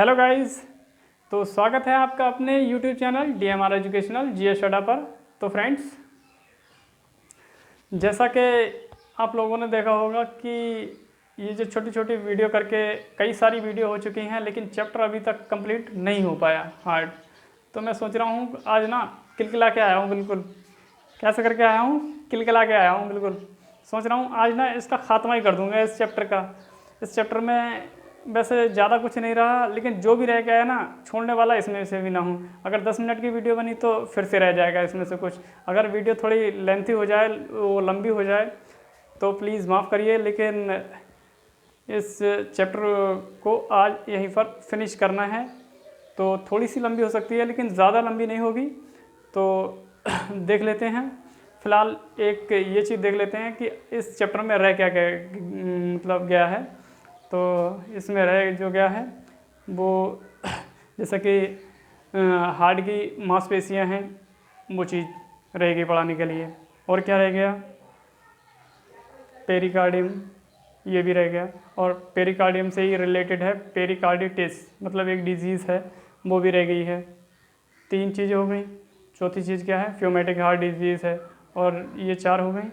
Hello guys. तो स्वागत है आपका अपने YouTube channel DMR educational GS अड्डा पर। तो फ्रेंड्स, जैसा कि आप लोगों ने देखा होगा कि ये जो छोटी छोटी वीडियो करके कई सारी वीडियो हो चुकी हैं, लेकिन चैप्टर अभी तक कंप्लीट नहीं हो पाया हार्ड। तो मैं सोच रहा हूँ आज ना किलकिला के आया हूँ, बिल्कुल कैसे करके आया हूँ, किलकिला के आया हूँ बिल्कुल। सोच रहा हूँ आज ना इसका खात्मा ही कर दूँगा इस चैप्टर का। इस चैप्टर में वैसे ज़्यादा कुछ नहीं रहा, लेकिन जो भी रह गया है ना, छोड़ने वाला इसमें से भी ना हूँ। अगर 10 मिनट की वीडियो बनी तो फिर से रह जाएगा इसमें से कुछ। अगर वीडियो थोड़ी लेंथी हो जाए, वो लंबी हो जाए, तो प्लीज़ माफ़ करिए, लेकिन इस चैप्टर को आज यहीं पर फिनिश करना है। तो थोड़ी सी लंबी हो सकती है, लेकिन ज़्यादा लंबी नहीं होगी। तो देख लेते हैं। फ़िलहाल एक ये चीज़ देख लेते हैं कि इस चैप्टर में रह क्या क्या मतलब गया है। तो इसमें रह जो गया है वो जैसे कि हार्ट की मांसपेशियां हैं, वो चीज़ रहेगी पढ़ाने के लिए। और क्या रह गया, पेरिकार्डियम, ये भी रह गया। और पेरिकार्डियम से ही रिलेटेड है पेरिकार्डिटिस, मतलब एक डिजीज़ है, वो भी रह गई है। 3 चीज़ें हो गई। चौथी चीज़ क्या है, फ्यूमेटिक हार्ट डिजीज़ है। और ये 4 हो गई।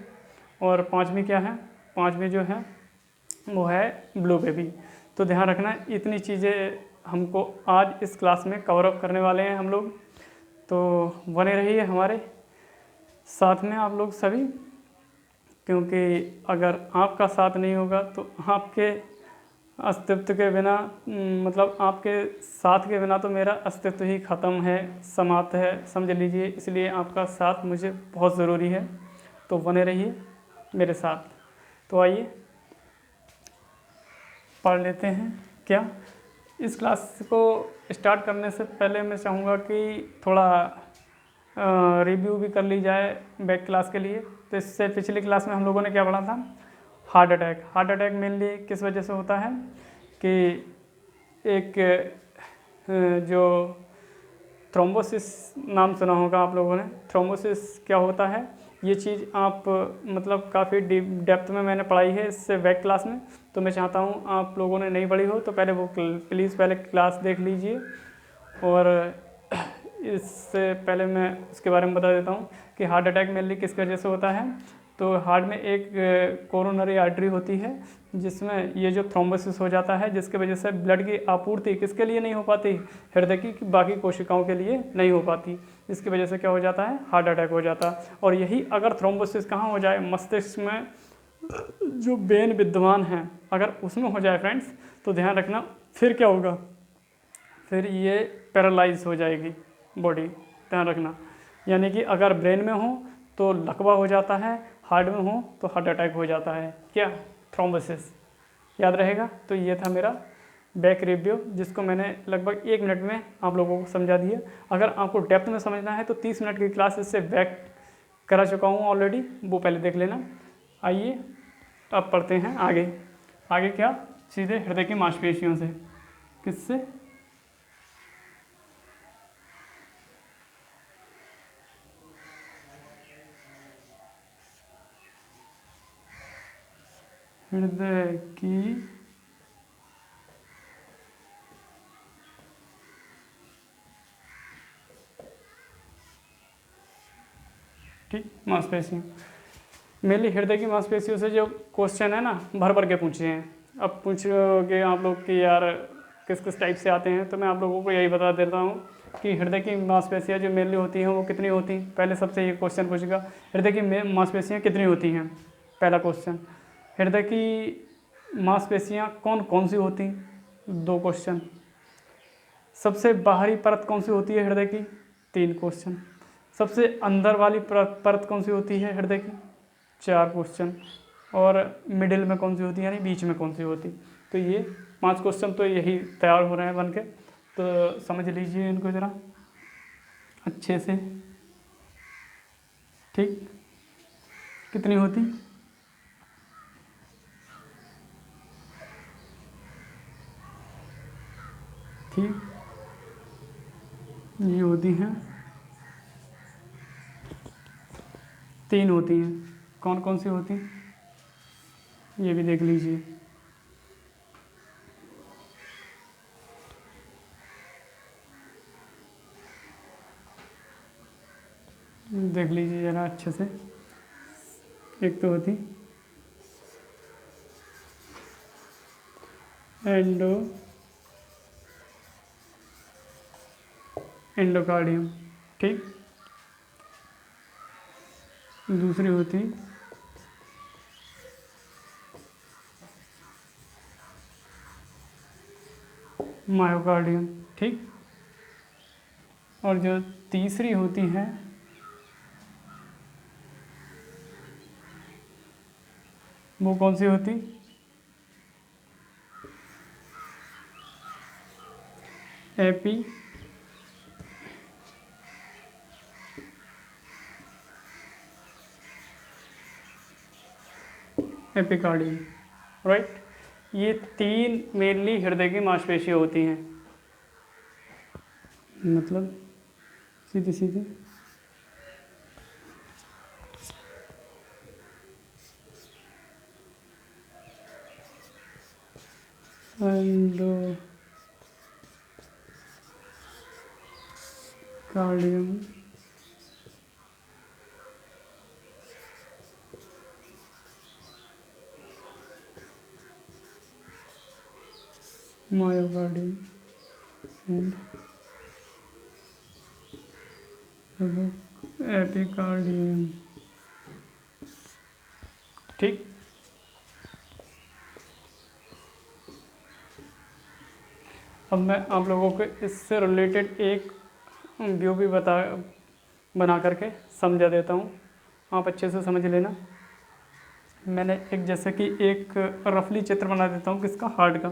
और 5वीं क्या है, 5वीं जो है वो है ब्लू बेबी। तो ध्यान रखना, इतनी चीज़ें हमको आज इस क्लास में कवर अप करने वाले हैं हम लोग। तो बने रहिए हमारे साथ में आप लोग सभी, क्योंकि अगर आपका साथ नहीं होगा तो आपके अस्तित्व के बिना, मतलब आपके साथ के बिना तो मेरा अस्तित्व ही ख़त्म है, समाप्त है, समझ लीजिए। इसलिए आपका साथ मुझे बहुत ज़रूरी है। तो बने रहिए मेरे साथ। तो आइए पढ़ लेते हैं। क्या इस क्लास को स्टार्ट करने से पहले मैं चाहूँगा कि थोड़ा रिव्यू भी कर ली जाए बैक क्लास के लिए। तो इससे पिछली क्लास में हम लोगों ने क्या पढ़ा था, heart attack. Heart attack mainly किस वजह से होता है कि एक जो थ्रोम्बोसिस नाम सुना होगा आप लोगों ने। थ्रोम्बोसिस क्या होता है, ये चीज़ आप मतलब काफ़ी डेप्थ में मैंने पढ़ाई है इससे बैक क्लास में। तो मैं चाहता हूँ आप लोगों ने नहीं पढ़ी हो तो पहले वो प्लीज़ पहले क्लास देख लीजिए। और इससे पहले मैं उसके बारे में बता देता हूँ कि हार्ट अटैक मेनली किस वजह से होता है। तो हार्ट में एक कोरोनरी आर्टरी होती है, जिसमें ये जो थ्रोम्बोसिस हो जाता है, जिसके वजह से ब्लड की आपूर्ति किसके लिए नहीं हो पाती, हृदय की बाकी कोशिकाओं के लिए नहीं हो पाती। इसकी वजह से क्या हो जाता है, हार्ट अटैक हो जाता है। और यही अगर थ्रोम्बोसिस कहाँ हो जाए, मस्तिष्क में जो वेन विद्यमान है अगर उसमें हो जाए फ्रेंड्स, तो ध्यान रखना फिर क्या होगा, फिर ये पैरालाइज हो जाएगी बॉडी। ध्यान रखना, यानी कि अगर ब्रेन में हो तो लकवा हो जाता है, हार्ट में हो तो हार्ट अटैक हो जाता है। क्या, थ्रोम्बोसिस। याद रहेगा। तो ये था मेरा बैक रिव्यू, जिसको मैंने लगभग 1 मिनट में आप लोगों को समझा दिया। अगर आपको डेप्थ में समझना है तो 30 मिनट की क्लास इससे बैक करा चुका हूँ ऑलरेडी, वो पहले देख लेना। आइए अब पढ़ते हैं आगे। आगे क्या, सीधे हृदय की मांसपेशियों से। किससे, हृदय की ठीक मांसपेशियों। मेनली हृदय की मांसपेशियों से जो क्वेश्चन है ना, भर भर के पूछे हैं। अब पूछोगे आप लोग कि यार किस किस टाइप से आते हैं, तो मैं आप लोगों को यही बता देता हूँ कि हृदय की मांसपेशियाँ जो मेनली होती हैं वो कितनी होती हैं। पहले सबसे ये क्वेश्चन पूछेगा, हृदय की मांसपेशियाँ कितनी होती हैं। पहला क्वेश्चन, हृदय की मांसपेशियाँ कौन कौन सी होती, 2 क्वेश्चन। सबसे बाहरी परत कौन सी होती है हृदय की, 3 क्वेश्चन। सबसे अंदर वाली परत कौन सी होती है हृदय की, 4 क्वेश्चन। और मिडिल में कौन सी होती है, यानी बीच में कौन सी होती। तो ये 5 क्वेश्चन तो यही तैयार हो रहे हैं बन के। तो समझ लीजिए इनको ज़रा अच्छे से। ठीक, कितनी होती, ठीक, ये होती हैं 3 होती हैं। कौन कौन सी होती, ये भी देख लीजिए। देख लीजिए ज़रा अच्छे से। एक तो होती एंडोकार्डियम, ठीक। दूसरी होती मायोकार्डियम, ठीक। और जो तीसरी होती है वो कौन सी होती? Epicardium, right. ये तीन मेनली हृदय की मांसपेशियाँ होती हैं, मतलब सीधे सीधे एंडोकार्डियम, मायोकार्डियम एंड एपिकार्डियम, ठीक। अब मैं आप लोगों को इससे रिलेटेड एक व्यू भी बना करके समझा देता हूँ, आप अच्छे से समझ लेना। मैंने एक जैसे कि एक रफली चित्र बना देता हूँ किसका, हार्ट का।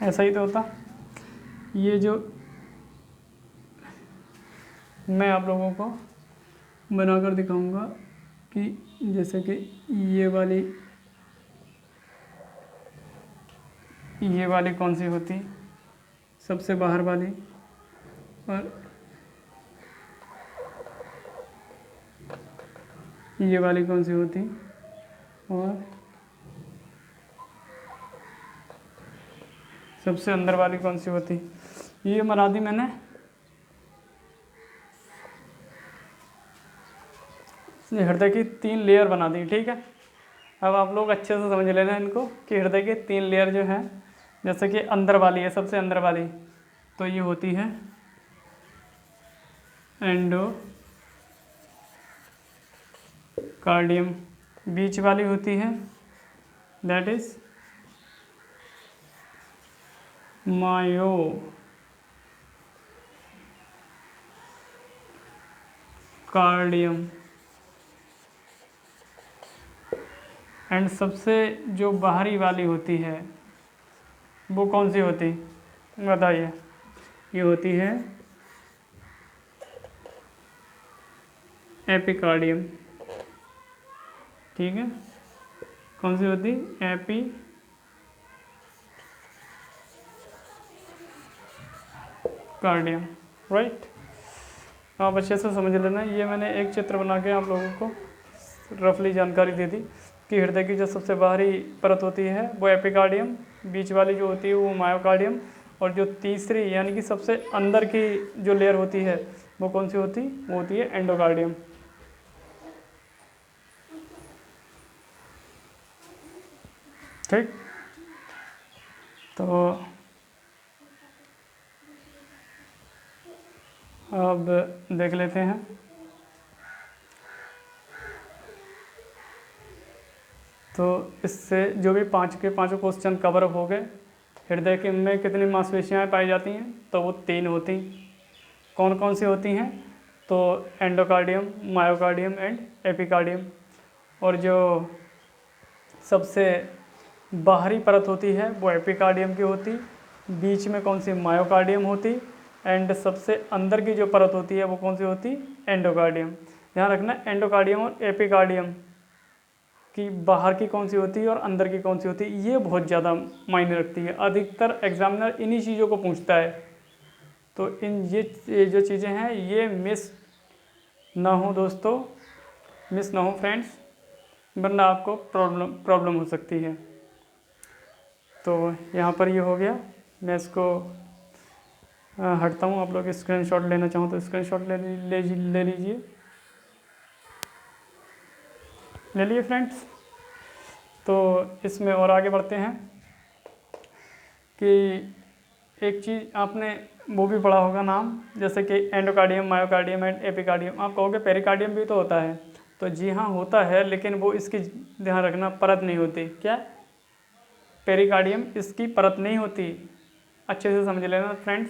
ऐसा ही तो होता। ये जो मैं आप लोगों को बनाकर दिखाऊंगा कि जैसे कि ये वाली कौन सी होती, सबसे बाहर वाली, और ये वाली कौन सी होती, और सबसे अंदर वाली कौन सी होती। ये बना दी मैंने। हृदय की 3 लेयर बना दी, ठीक है। अब आप लोग अच्छे से समझ लेना इनको कि हृदय के 3 लेयर जो हैं, जैसे कि अंदर वाली है, सबसे अंदर वाली तो ये होती है एंडोकार्डियम, बीच वाली होती है दैट इज मायोकार्डियम, एंड सबसे जो बाहरी वाली होती है वो कौन सी होती, बताइए। ये होती है एपिकार्डियम, ठीक है। कौन सी होती, एपिकार्डियम, राइट। आप अच्छे से समझ लेना। ये मैंने एक चित्र बना के आप लोगों को रफली जानकारी दे दी कि हृदय की जो सबसे बाहरी परत होती है वो एपिकार्डियम, बीच वाली जो होती है वो मायोकार्डियम, और जो तीसरी यानी कि सबसे अंदर की जो लेयर होती है वो कौन सी होती, वो होती है एंडोकार्डियम, ठीक। तो अब देख लेते हैं। तो इससे जो भी 5 के 5 क्वेश्चन कवर हो गए। हृदय के में कितनी मांसपेशियाँ पाई जाती हैं, तो वो 3 होती। कौन कौन सी होती हैं, तो एंडोकार्डियम, मायोकार्डियम एंड एपिकार्डियम। और जो सबसे बाहरी परत होती है वो एपिकार्डियम की होती, बीच में कौन सी, मायोकार्डियम होती, एंड सबसे अंदर की जो परत होती है वो कौन सी होती, एंडोकार्डियम। ध्यान रखना, एंडोकार्डियम और एपिकार्डियम की बाहर की कौन सी होती है और अंदर की कौन सी होती है, ये बहुत ज़्यादा मायने रखती है। अधिकतर एग्जामिनर इन्हीं चीज़ों को पूछता है। तो ये जो चीज़ें हैं ये मिस ना हो दोस्तों, मिस ना हो फ्रेंड्स। वरना आपको प्रॉब्लम हो सकती है। तो यहाँ पर ये हो गया, मैं इसको हटता हूँ। आप लोग स्क्रीनशॉट लेना चाहो तो स्क्रीनशॉट ले लीजिए। ले लिए फ्रेंड्स। तो इसमें और आगे बढ़ते हैं कि एक चीज़ आपने वो भी पढ़ा होगा नाम, जैसे कि एंडोकार्डियम, मायोकार्डियम एंड एपिकार्डियम। आप कहोगे पेरिकार्डियम भी तो होता है, तो जी हाँ होता है, लेकिन वो इसकी ध्यान रखना परत नहीं होती। क्या? पेरिकार्डियम इसकी परत नहीं होती। अच्छे से समझ लेना फ्रेंड्स,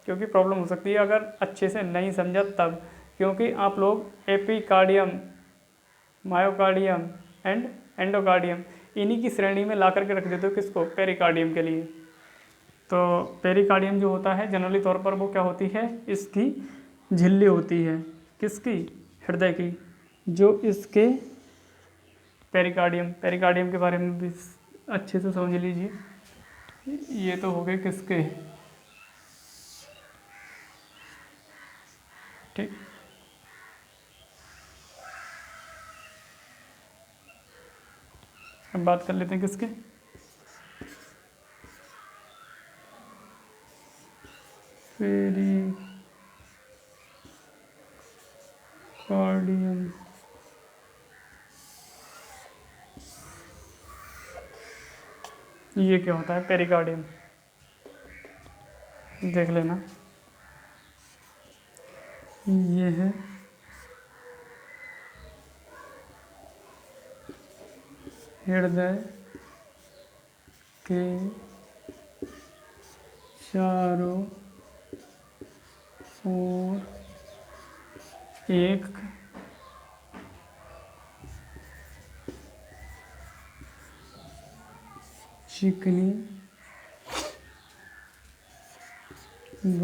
क्योंकि प्रॉब्लम हो सकती है अगर अच्छे से नहीं समझा तब। क्योंकि आप लोग एपिकार्डियम, मायोकार्डियम एंड एंडोकार्डियम इन्हीं की श्रेणी में ला करके रख देते हो किसको? पेरिकार्डियम के लिए। तो पेरिकार्डियम जो होता है जनरली तौर पर वो क्या होती है? इसकी झिल्ली होती है। किसकी? हृदय की। जो इसके पेरिकार्डियम के बारे में भी अच्छे से समझ लीजिए। ये तो हो गए किसके? ठीक। अब बात कर लेते हैं किसके? पेरिकार्डियम। ये क्या होता है पेरिकार्डियम? देख लेना। ये है हृदय के चारों ओर एक चिकनी व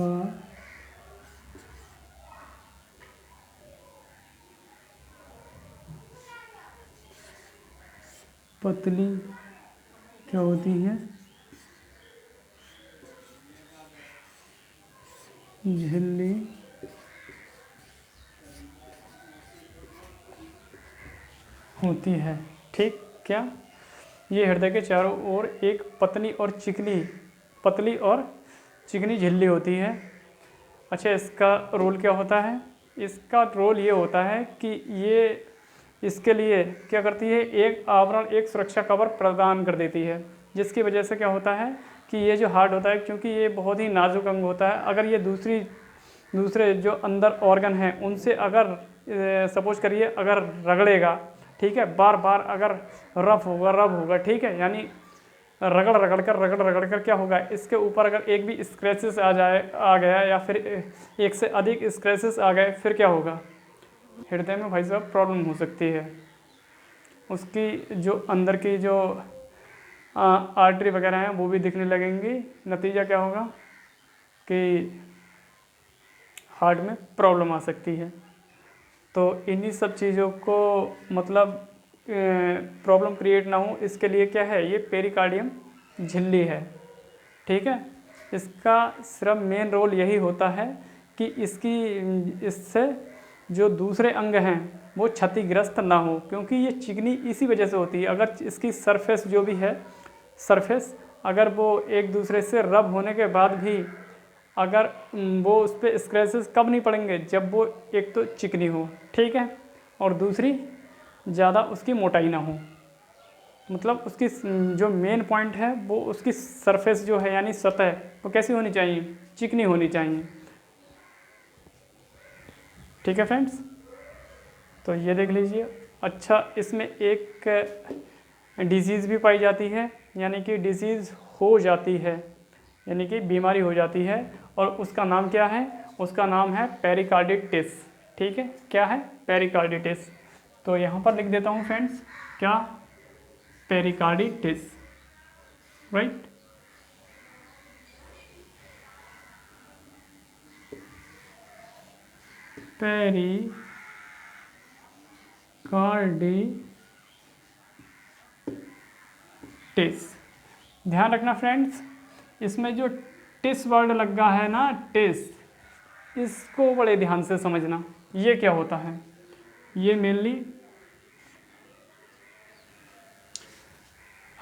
पतली क्या होती है? झिल्ली होती है। ठीक। क्या? ये हृदय के चारों ओर एक पतली और चिकनी झिल्ली होती है। अच्छा, इसका रोल क्या होता है? इसका रोल ये होता है कि ये इसके लिए क्या करती है? एक आवरण, एक सुरक्षा कवर प्रदान कर देती है, जिसकी वजह से क्या होता है कि ये जो हार्ट होता है, क्योंकि ये बहुत ही नाजुक अंग होता है, अगर ये दूसरे जो अंदर ऑर्गन हैं उनसे अगर सपोज करिए अगर रगड़ेगा, ठीक है, बार बार अगर रब होगा, ठीक है, यानी रगड़ कर क्या होगा, इसके ऊपर अगर एक भी स्क्रैचेस आ गया या फिर एक से अधिक स्क्रैचेस आ गए, फिर क्या होगा? हृदय में भाई साहब प्रॉब्लम हो सकती है। उसकी जो अंदर की जो आर्टरी वगैरह हैं वो भी दिखने लगेंगी। नतीजा क्या होगा कि हार्ट में प्रॉब्लम आ सकती है। तो इन्हीं सब चीज़ों को मतलब प्रॉब्लम क्रिएट ना हो इसके लिए क्या है? ये पेरिकार्डियम झिल्ली है। ठीक है। इसका सिर्फ मेन रोल यही होता है कि इससे जो दूसरे अंग हैं वो क्षतिग्रस्त ना हो, क्योंकि ये चिकनी इसी वजह से होती है। अगर इसकी सरफेस जो भी है, सरफेस अगर वो एक दूसरे से रब होने के बाद भी अगर वो उस पर स्क्रैचेस कब नहीं पड़ेंगे? जब वो एक तो चिकनी हो, ठीक है, और दूसरी ज़्यादा उसकी मोटाई ना हो। मतलब उसकी जो मेन पॉइंट है वो उसकी सरफेस जो है यानी सतह वो कैसी होनी चाहिए? चिकनी होनी चाहिए। ठीक है फ्रेंड्स, तो ये देख लीजिए। अच्छा, इसमें एक डिजीज़ भी पाई जाती है, यानी कि डिजीज़ हो जाती है, यानी कि बीमारी हो जाती है, और उसका नाम क्या है? उसका नाम है पेरिकार्डिटिस। ठीक है, क्या है? पेरिकार्डिटिस। तो यहाँ पर लिख देता हूँ फ्रेंड्स, क्या? Pericarditis, right. पेरिकार्डिटिस। ध्यान रखना फ्रेंड्स, इसमें जो टिस वर्ड लगा है ना, टिस, इसको बड़े ध्यान से समझना। ये क्या होता है? ये मेनली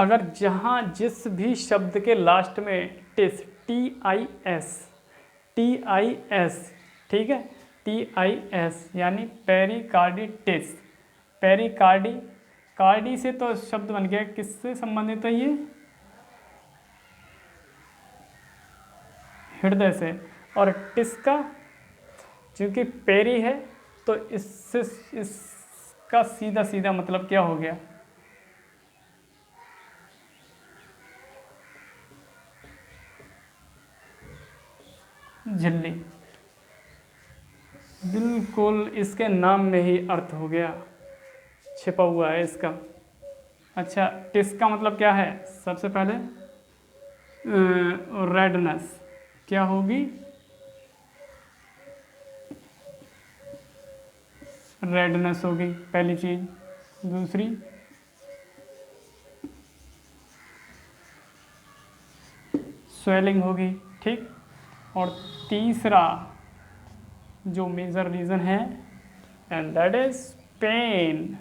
अगर जहाँ जिस भी शब्द के लास्ट में टिस, TIS, ठीक है, TIS यानी पेरिकार्डिटिस, पेरिकार्डी, कार्डी से तो शब्द बन गया, किससे संबंधित है ये? हृदय से। और टिस का क्योंकि पेरी है तो इससे इसका सीधा सीधा मतलब क्या हो गया? झिल्ली। बिल्कुल इसके नाम में ही अर्थ हो गया, छिपा हुआ है इसका। अच्छा, टिस का मतलब क्या है? सबसे पहले रेडनेस क्या होगी? रेडनेस होगी पहली चीज। दूसरी स्वेलिंग होगी, ठीक। और तीसरा जो मेजर रीज़न है, एंड दैट इज पेन।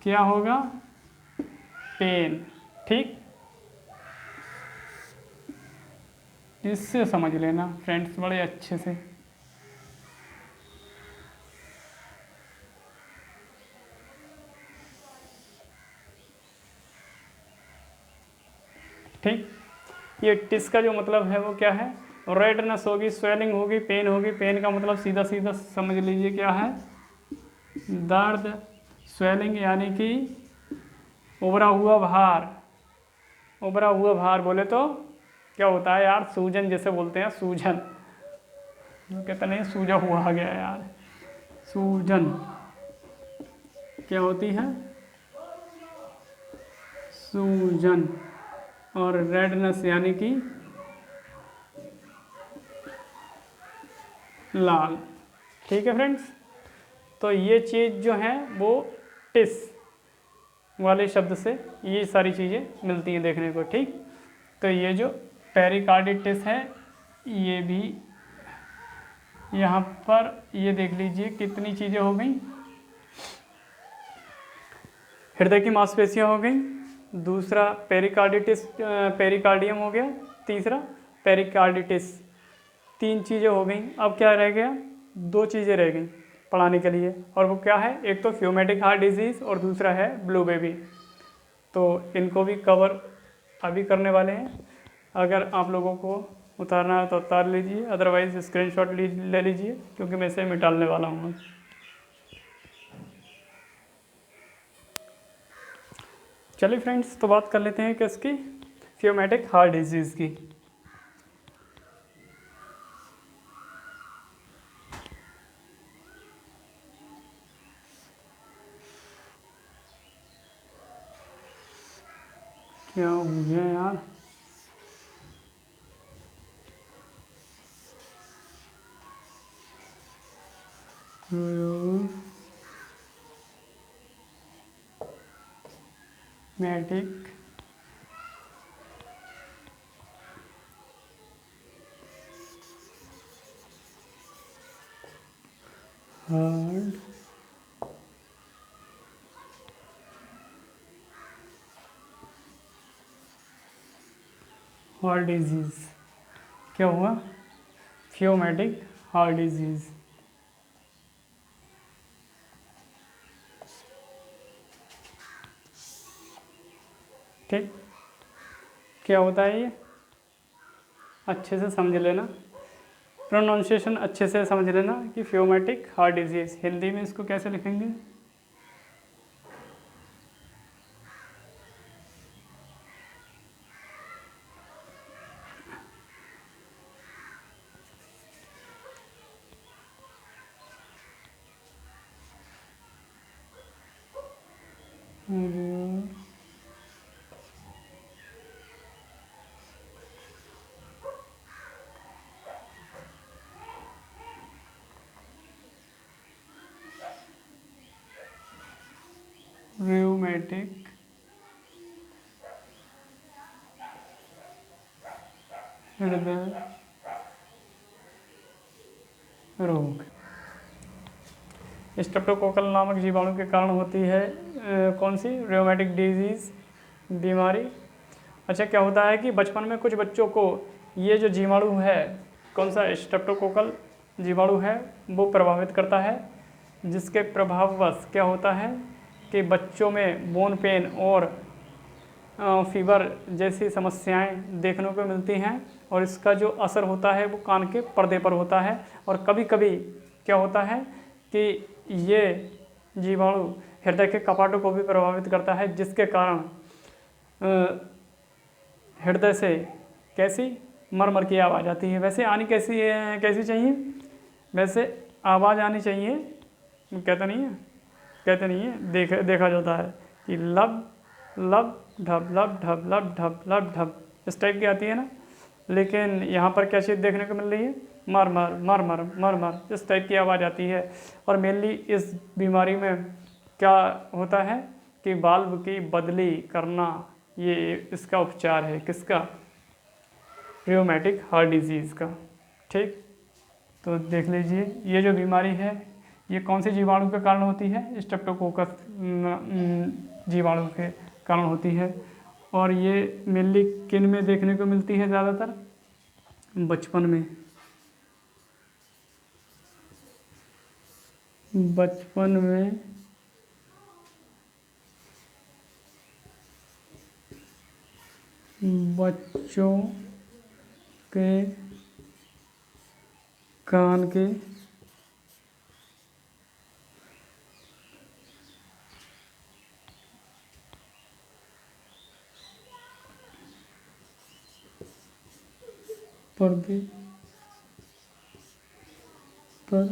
क्या होगा? पेन, ठीक। इससे समझ लेना फ्रेंड्स बड़े अच्छे से। ठीक, ये टिस का जो मतलब है वो क्या है? रेडनेस होगी, स्वेलिंग होगी, पेन होगी। पेन का मतलब सीधा सीधा समझ लीजिए क्या है? दर्द। स्वेलिंग यानी कि उभरा हुआ भार। उभरा हुआ भार बोले तो क्या होता है यार? सूजन जैसे बोलते हैं, सूजन। कहते नहीं सूजा हुआ आ गया यार। सूजन क्या होती है? सूजन। और रेडनेस यानी कि लाल। ठीक है फ्रेंड्स, तो ये चीज़ जो है वो टिस वाले शब्द से ये सारी चीज़ें मिलती हैं देखने को, ठीक। तो ये जो पेरिकार्डिटिस है ये भी यहाँ पर ये देख लीजिए कितनी चीज़ें हो गई। हृदय की मांसपेशियाँ हो गई, दूसरा पेरिकार्डिटिस, पेरिकार्डियम हो गया, तीसरा पेरिकार्डिटिस। 3 चीज़ें हो गई। अब क्या रह गया? 2 चीज़ें रह गई पढ़ाने के लिए, और वो क्या है? एक तो फ्यूमेटिक हार्ट डिजीज़ और दूसरा है ब्लू बेबी। तो इनको भी कवर अभी करने वाले हैं। अगर आप लोगों को उतारना है तो उतार लीजिए, अदरवाइज़ स्क्रीनशॉट ले लीजिए, क्योंकि मैं इसे मिटाने वाला हूँ। चलिए फ्रेंड्स, तो बात कर लेते हैं किसकी? फ्यूमेटिक हार्ट डिजीज़ की। क्या हो गया यार? मैटिक हार्ट हार्ट डिजीज़। क्या हुआ? Rheumatic heart disease. ठीक, क्या होता है ये? अच्छे से समझ लेना, प्रोनाउंसिएशन अच्छे से समझ लेना कि फ्यूमेटिक हार्ट डिजीज़ हिंदी में इसको कैसे लिखेंगे? रूमेटिक हृदय रोग। स्ट्रेप्टोकोकल नामक जीवाणु के कारण होती है कौन सी? रूमेटिक डिजीज़ बीमारी। अच्छा, क्या होता है कि बचपन में कुछ बच्चों को ये जो जीवाणु है, कौन सा स्ट्रेप्टोकोकल जीवाणु है, वो प्रभावित करता है, जिसके प्रभाववश क्या होता है कि बच्चों में बोन पेन और फीवर जैसी समस्याएं देखने को मिलती हैं। और इसका जो असर होता है वो कान के पर्दे पर होता है। और कभी कभी क्या होता है कि ये जीवाणु हृदय के कपाटों को भी प्रभावित करता है, जिसके कारण हृदय से कैसी मर की आवाज़ आती है। वैसे आनी कैसी चाहिए, वैसे आवाज़ आनी चाहिए, कहते नहीं है, देखा जाता है कि लब लब ढब लब ढब लब ढब लब ढब, इस टाइप की आती है ना। लेकिन यहाँ पर क्या चीज़ देखने को मिल रही है, मर मर मर मर मर मर, इस टाइप की आवाज़ आती है। और मेनली इस बीमारी में क्या होता है कि वाल्व की बदली करना, ये इसका उपचार है। किसका? रियोमेटिक हार्ट डिजीज़ का। ठीक, तो देख लीजिए ये जो बीमारी है ये कौन से जीवाणु के कारण होती है? स्ट्रेप्टोकोकस जीवाणु के कारण होती है। और ये मेनली किन में देखने को मिलती है? ज़्यादातर बचपन में। बच्चों के कान के पर्दे पर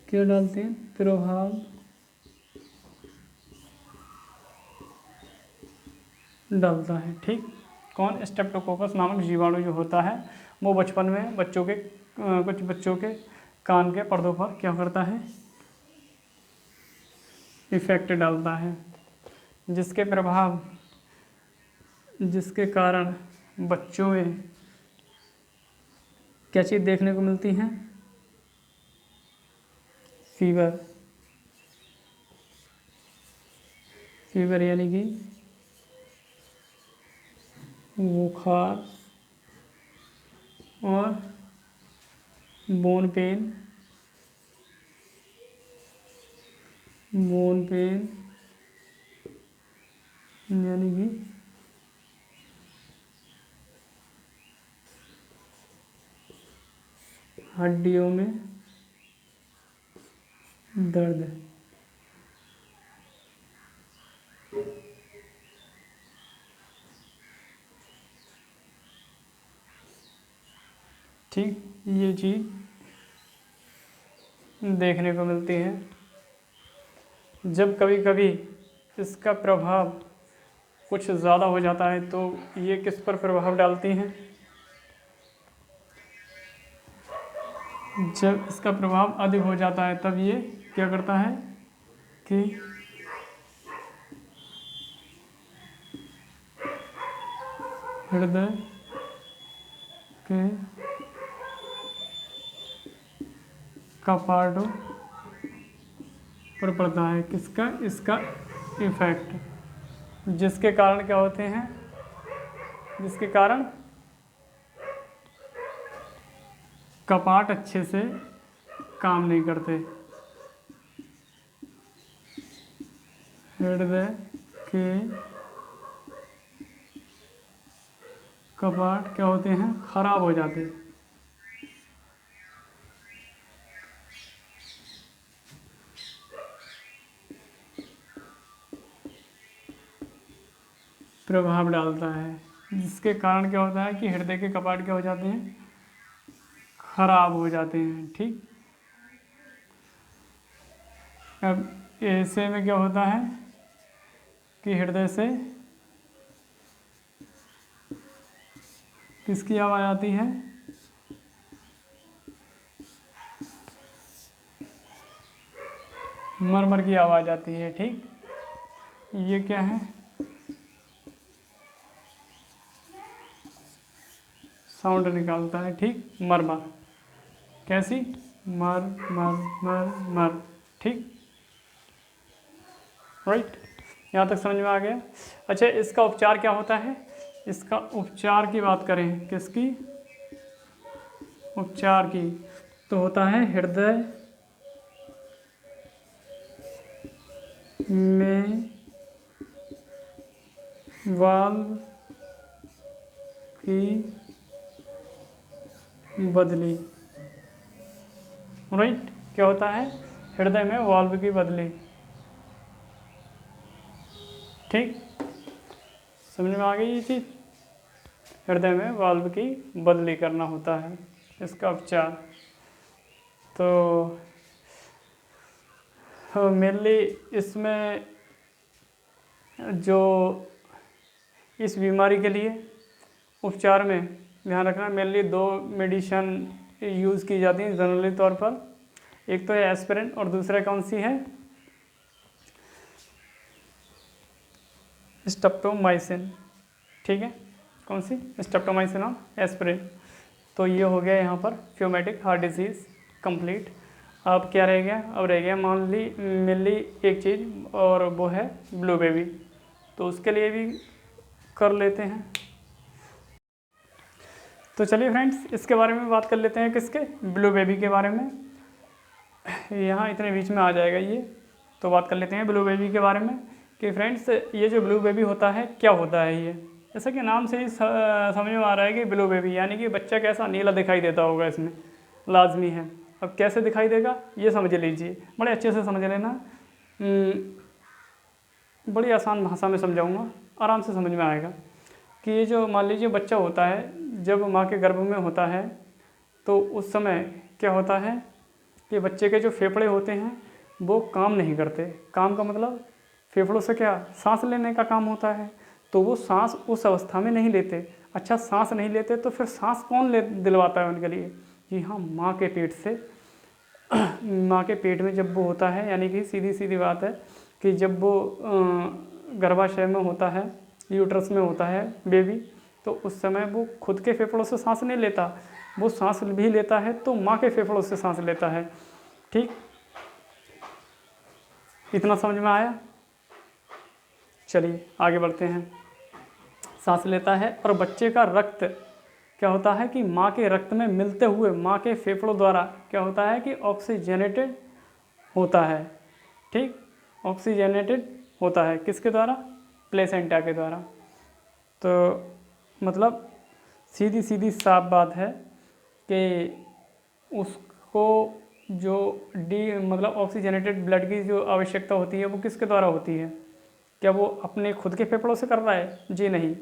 क्या डालते हैं? प्रभाव डालता है। ठीक, कौन? स्ट्रेप्टोकोकस नामक जीवाणु जो होता है वो बचपन में कुछ बच्चों के कान के पर्दों पर क्या करता है? इफेक्ट डालता है, जिसके कारण बच्चों में क्या चीज़ देखने को मिलती है? फीवर यानी कि बुखार और बोन पेन यानी कि हड्डियों में दर्द। ठीक, ये चीज़ देखने को मिलती है। जब कभी कभी इसका प्रभाव कुछ ज़्यादा हो जाता है तो ये किस पर प्रभाव डालती हैं? जब इसका प्रभाव अधिक हो जाता है तब ये क्या करता है कि हृदय के कपाटों पर पड़ता है। किसका? इसका इफेक्ट, जिसके कारण क्या होते हैं? जिसके कारण कपाट अच्छे से काम नहीं करते। हृदय के कपाट क्या होते हैं? खराब हो जाते हैं। प्रभाव डालता है, जिसके कारण क्या होता है कि हृदय के कपाट क्या हो जाते हैं? खराब हो जाते हैं। ठीक, अब ऐसे में क्या होता है कि हृदय से किसकी आवाज़ आती है? मरमर की आवाज़ आती है। ठीक, ये क्या है? साउंड निकालता है। ठीक, मरमर। कैसी? मर मर मर मर। ठीक, राइट। यहाँ तक समझ में आ गया। अच्छा, इसका उपचार क्या होता है? इसका उपचार की बात करें, किसकी? उपचार की, तो होता है हृदय में वाल्व की बदली। राइट, क्या होता है? हृदय में वाल्व की बदली। ठीक, समझ में आ गई ये चीज़? हृदय में वाल्व की बदली करना होता है इसका उपचार। तो मेनली इसमें जो इस बीमारी के लिए उपचार में ध्यान रखना, मेनली 2 मेडिसिन यूज़ की जाती हैं जनरली तौर पर। एक तो है एस्पिरिन और दूसरा कौन सी है? स्ट्रेप्टोमाइसिन। ठीक है, कौन सी? स्ट्रेप्टोमाइसिन और एस्पिरिन। तो ये हो गया यहाँ पर फ्यूमेटिक हार्ट डिजीज़ कंप्लीट। अब क्या रह गया? अब रह गया मेनली एक चीज़, और वो है ब्लू बेबी। तो उसके लिए भी कर लेते हैं। तो चलिए फ्रेंड्स, इसके बारे में बात कर लेते हैं। किसके? ब्लू बेबी के बारे में। यहाँ इतने बीच में आ जाएगा ये, तो बात कर लेते हैं ब्लू बेबी के बारे में कि फ्रेंड्स ये जो ब्लू बेबी होता है, क्या होता है ये? जैसा कि नाम से ही समझ में आ रहा है कि ब्लू बेबी यानी कि बच्चा कैसा नीला दिखाई देता होगा, इसमें लाजमी है। अब कैसे दिखाई देगा ये समझ लीजिए, बड़े अच्छे से समझ लेना। बड़ी आसान भाषा में समझाऊंगा, आराम से समझ में आएगा कि ये जो मान लीजिए बच्चा होता है, जब माँ के गर्भ में होता है, तो उस समय क्या होता है कि बच्चे के जो फेफड़े होते हैं वो काम नहीं करते। काम का मतलब फेफड़ों से क्या? सांस लेने का काम होता है। तो वो सांस उस अवस्था में नहीं लेते। अच्छा, सांस नहीं लेते तो फिर सांस कौन दिलवाता है उनके लिए? जी हाँ, माँ के पेट से। माँ के पेट में जब वो होता है, यानी कि सीधी सीधी बात है कि जब वो गर्भाशय में होता है, यूट्रस में होता है बेबी, तो उस समय वो खुद के फेफड़ों से सांस नहीं लेता। वो सांस भी लेता है तो माँ के फेफड़ों से सांस लेता है। ठीक, इतना समझ में आया? चलिए आगे बढ़ते हैं। सांस लेता है और बच्चे का रक्त क्या होता है कि माँ के रक्त में मिलते हुए माँ के फेफड़ों द्वारा क्या होता है कि ऑक्सीजनेटेड होता है। ठीक, ऑक्सीजनेटेड होता है किसके द्वारा? प्लेसेंटा के द्वारा। तो मतलब सीधी सीधी साफ बात है कि उसको जो मतलब ऑक्सीजनेटेड ब्लड की जो आवश्यकता होती है वो किसके द्वारा होती है? क्या वो अपने खुद के फेफड़ों से कर रहा है? जी नहीं।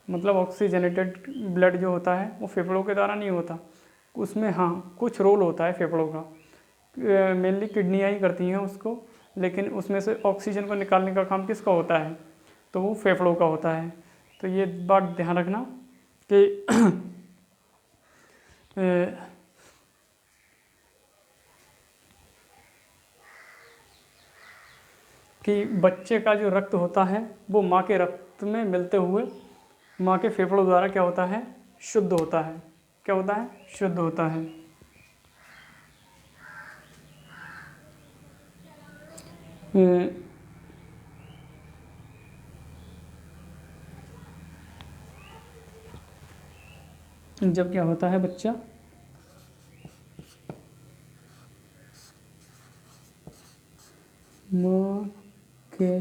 मतलब ऑक्सीजनेटेड ब्लड जो होता है वो फेफड़ों के द्वारा नहीं होता, उसमें हाँ कुछ रोल होता है फेफड़ों का। मेनली किडनियाँ ही करती हैं उसको, लेकिन उसमें से ऑक्सीजन को निकालने का काम किसका होता है? तो वो फेफड़ों का होता है। तो ये बात ध्यान रखना कि कि बच्चे का जो रक्त होता है वो माँ के रक्त में मिलते हुए माँ के फेफड़ों द्वारा क्या होता है? शुद्ध होता है। क्या होता है? शुद्ध होता है। जब क्या होता है बच्चा माँ के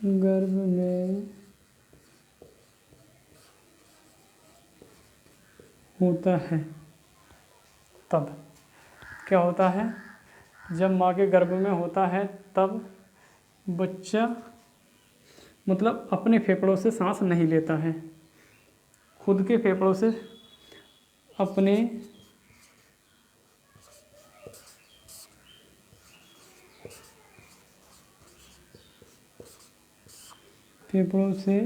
गर्भ में होता है, तब क्या होता है? जब माँ के गर्भ में होता है तब बच्चा मतलब अपने फेफड़ों से सांस नहीं लेता है, खुद के फेफड़ों से अपने फेफड़ों से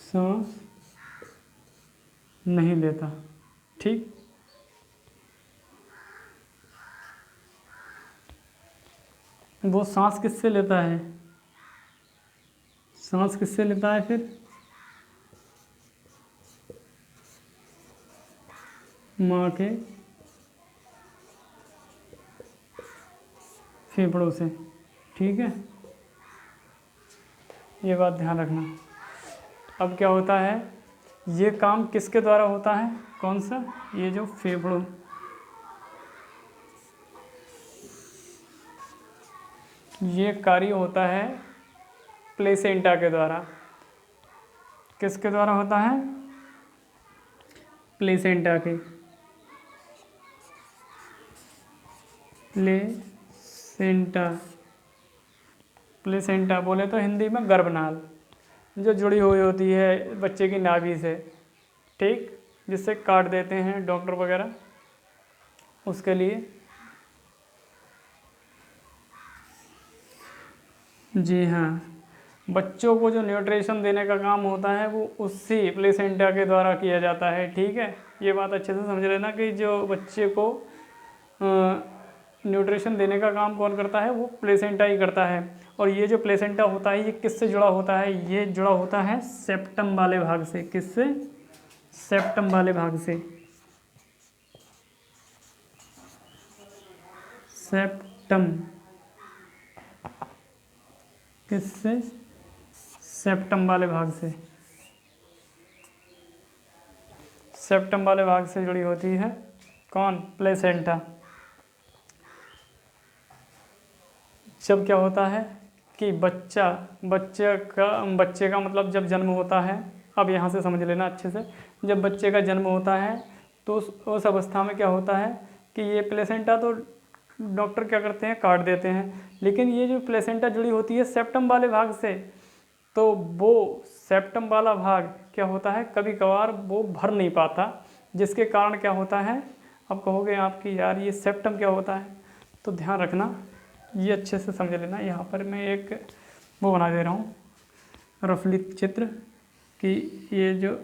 सांस नहीं लेता। ठीक, वो सांस किससे लेता है? सांस किससे लेता है फिर? माँ के फेफड़ों से, ठीक है, ये बात ध्यान रखना। अब क्या होता है, ये काम किसके द्वारा होता है, कौन सा, ये जो फेफड़ों, ये कार्य होता है प्लेसेंटा के द्वारा। किसके द्वारा होता है, प्लेसेंटा के, प्लेसेंटा, प्लेसेंटा बोले तो हिंदी में गर्भनाल, जो जुड़ी हुई होती है बच्चे की नाभि से, ठीक, जिससे काट देते हैं डॉक्टर वगैरह, उसके लिए। जी हाँ, बच्चों को जो न्यूट्रिशन देने का काम होता है वो उसी प्लेसेंटा के द्वारा किया जाता है, ठीक है। ये बात अच्छे से समझ लेना कि जो बच्चे को न्यूट्रिशन देने का काम कौन करता है, वो प्लेसेंटा ही करता है। और ये जो प्लेसेंटा होता है ये किससे जुड़ा होता है, ये जुड़ा होता है सेप्टम वाले भाग से। किससे, सेप्टम वाले भाग से, सेप्टम, किससे, सेप्टम वाले भाग से, सेप्टम वाले भाग से जुड़ी होती है कौन, प्लेसेंटा। जब क्या होता है कि बच्चे का मतलब जब जन्म होता है, अब यहाँ से समझ लेना अच्छे से, जब बच्चे का जन्म होता है तो उस अवस्था में क्या होता है कि ये प्लेसेंटा तो डॉक्टर क्या करते हैं, काट देते हैं, लेकिन ये जो प्लेसेंटा जुड़ी होती है सेप्टम वाले भाग से, तो वो सेप्टम वाला भाग क्या होता है, कभी कभार वो भर नहीं पाता, जिसके कारण क्या होता है, अब कहोगे आपकी यार ये सेप्टम क्या होता है, तो ध्यान रखना, ये अच्छे से समझ लेना। यहाँ पर मैं एक वो बना दे रहा हूँ रफली चित्र कि ये जो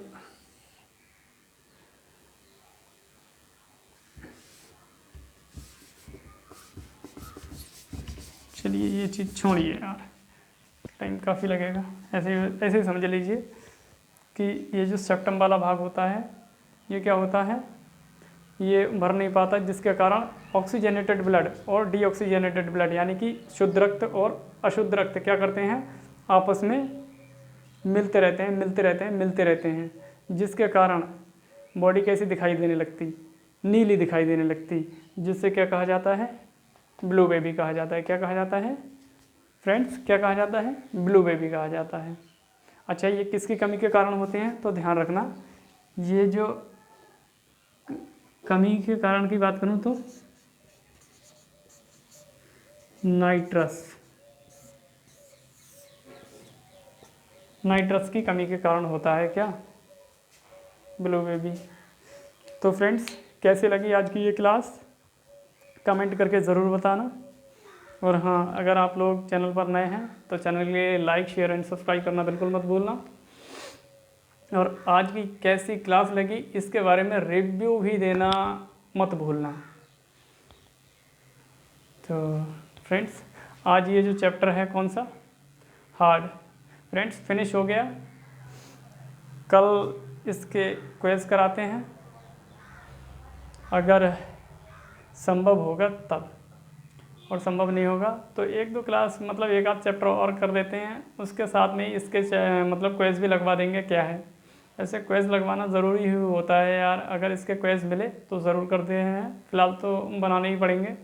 चलिए ये चीज़ छोड़िए यार, टाइम काफ़ी लगेगा, ऐसे ही समझ लीजिए कि ये जो सेप्टम वाला भाग होता है ये क्या होता है, ये भर नहीं पाता, जिसके कारण ऑक्सीजनेटेड ब्लड और डीऑक्सीजनेटेड ब्लड यानी कि शुद्ध रक्त और अशुद्ध रक्त क्या करते हैं, आपस में मिलते रहते हैं, जिसके कारण बॉडी कैसी दिखाई देने लगती, नीली दिखाई देने लगती, जिससे क्या कहा जाता है, ब्लू बेबी कहा जाता है। क्या कहा जाता है फ्रेंड्स, क्या कहा जाता है, ब्लू बेबी कहा जाता है। अच्छा, ये किसकी कमी के कारण होते हैं, तो ध्यान रखना, ये जो कमी के कारण की बात करूं तो नाइट्रस की कमी के कारण होता है क्या, ब्लू बेबी। तो फ्रेंड्स कैसे लगी आज की ये क्लास, कमेंट करके ज़रूर बताना। और हाँ, अगर आप लोग चैनल पर नए हैं तो चैनल के लिए लाइक, शेयर एंड सब्सक्राइब करना बिल्कुल मत भूलना। और आज की कैसी क्लास लगी इसके बारे में रिव्यू भी देना मत भूलना। तो फ्रेंड्स आज ये जो चैप्टर है कौन सा, हार्ड, फ्रेंड्स फिनिश हो गया। कल इसके क्वेज कराते हैं, अगर संभव होगा तब, और संभव नहीं होगा तो एक दो क्लास मतलब एक आध चैप्टर और कर देते हैं, उसके साथ में इसके मतलब क्वेज भी लगवा देंगे। क्या है, ऐसे क्वेज लगवाना ज़रूरी ही होता है यार, अगर इसके क्वेज मिले तो ज़रूर करते हैं, फ़िलहाल तो बनाने ही पड़ेंगे,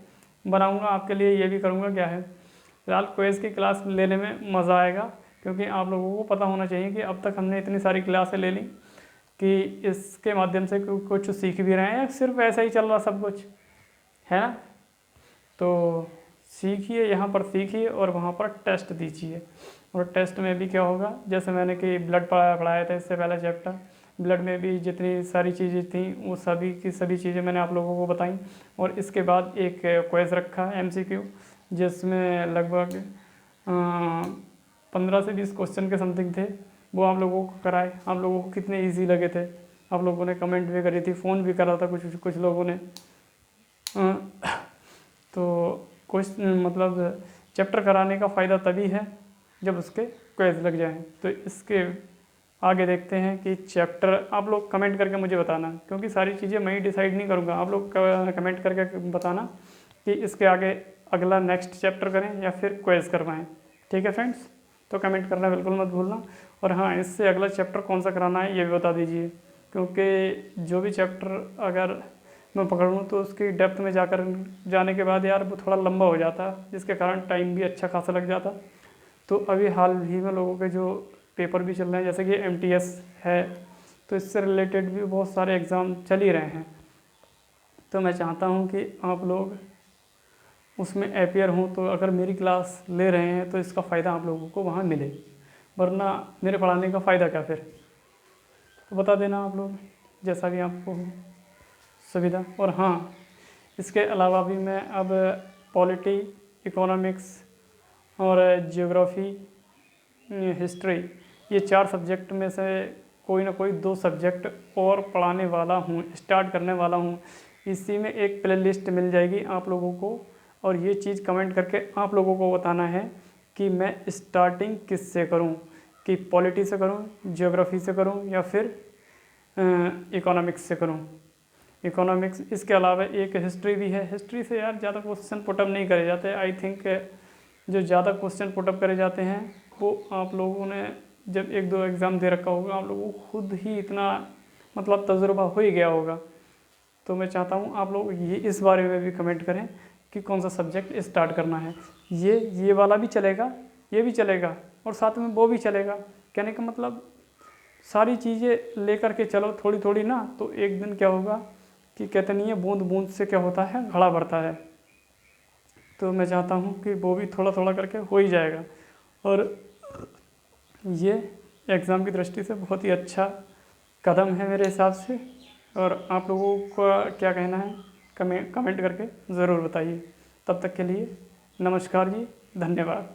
बनाऊंगा आपके लिए, ये भी करूंगा। क्या है, फ़िलहाल क्वेज की क्लास लेने में मज़ा आएगा, क्योंकि आप लोगों को पता होना चाहिए कि अब तक हमने इतनी सारी क्लासें ले ली कि इसके माध्यम से कुछ सीख भी रहे हैं, सिर्फ ऐसा ही चल रहा सब कुछ है ना। तो सीखिए, यहाँ पर सीखिए और वहाँ पर टेस्ट दीजिए। और टेस्ट में भी क्या होगा, जैसे मैंने कि ब्लड पढ़ाया था इससे पहला चैप्टर, ब्लड में भी जितनी सारी चीज़ें थी वो सभी की सभी चीज़ें मैंने आप लोगों को बताई। और इसके बाद एक क्वेज रखा MCQ, जिसमें लगभग 15 से 20 क्वेश्चन के समथिंग थे, वो आप लोगों को कराए। आप लोगों को कितने ईजी लगे थे, आप लोगों ने कमेंट भी करी थी, फ़ोन भी करा था कुछ लोगों ने। तो कुछ मतलब चैप्टर कराने का फ़ायदा तभी है जब उसके क्वेज लग जाएं। तो इसके आगे देखते हैं कि चैप्टर आप लोग कमेंट करके मुझे बताना, क्योंकि सारी चीज़ें मैं ही डिसाइड नहीं करूँगा, आप लोग कमेंट करके बताना कि इसके आगे अगला नेक्स्ट चैप्टर करें या फिर क्वेज करवाएं। ठीक है फ्रेंड्स, तो कमेंट करना बिल्कुल मत भूलना। और हाँ, इससे अगला चैप्टर कौन सा कराना है ये भी बता दीजिए, क्योंकि जो भी चैप्टर अगर मैं पकड़ लूँ तो उसकी डेप्थ में जाने के बाद यार वो थोड़ा लंबा हो जाता, जिसके कारण टाइम भी अच्छा खासा लग जाता। तो अभी हाल ही में लोगों के जो पेपर भी चल रहे हैं, जैसे कि MTS है, तो इससे रिलेटेड भी बहुत सारे एग्ज़ाम चल ही रहे हैं। तो मैं चाहता हूँ कि आप लोग उसमें अपियर हों, तो अगर मेरी क्लास ले रहे हैं तो इसका फ़ायदा आप लोगों को वहाँ मिले, वरना मेरे पढ़ाने का फ़ायदा क्या फिर। तो बता देना आप लोग, जैसा भी आपको हो सुविधा। और हाँ, इसके अलावा भी मैं अब पॉलिटी, इकोनॉमिक्स और जियोग्राफी, हिस्ट्री, ये 4 सब्जेक्ट में से कोई ना कोई 2 सब्जेक्ट और पढ़ाने वाला हूँ, स्टार्ट करने वाला हूँ। इसी में एक प्लेलिस्ट मिल जाएगी आप लोगों को, और ये चीज़ कमेंट करके आप लोगों को बताना है कि मैं स्टार्टिंग किस से करूँ, कि पॉलिटी से करूँ, जियोग्राफी से करूँ या फिर इकोनॉमिक्स से करूँ। इकोनॉमिक्स, इसके अलावा एक हिस्ट्री भी है। हिस्ट्री से यार ज़्यादा क्वेश्चन पुटअप नहीं करे जाते। आई थिंक जो ज़्यादा क्वेश्चन पुटअप करे जाते हैं वो आप लोगों ने जब 1-2 एग्ज़ाम दे रखा होगा, आप लोगों को खुद ही इतना मतलब तजुर्बा हो ही गया होगा। तो मैं चाहता हूँ आप लोग ये इस बारे में भी कमेंट करें कि कौन सा सब्जेक्ट स्टार्ट करना है। ये वाला भी चलेगा, ये भी चलेगा, और साथ में वो भी चलेगा। कहने का मतलब सारी चीज़ें लेकर के चलो थोड़ी थोड़ी ना, तो एक दिन क्या होगा कि कहते नहीं है, बूंद बूंद से क्या होता है, घड़ा भरता है। तो मैं चाहता हूँ कि वो भी थोड़ा थोड़ा करके हो ही जाएगा। और ये एग्ज़ाम की दृष्टि से बहुत ही अच्छा कदम है मेरे हिसाब से। और आप लोगों का क्या कहना है कमेंट करके ज़रूर बताइए। तब तक के लिए नमस्कार जी, धन्यवाद।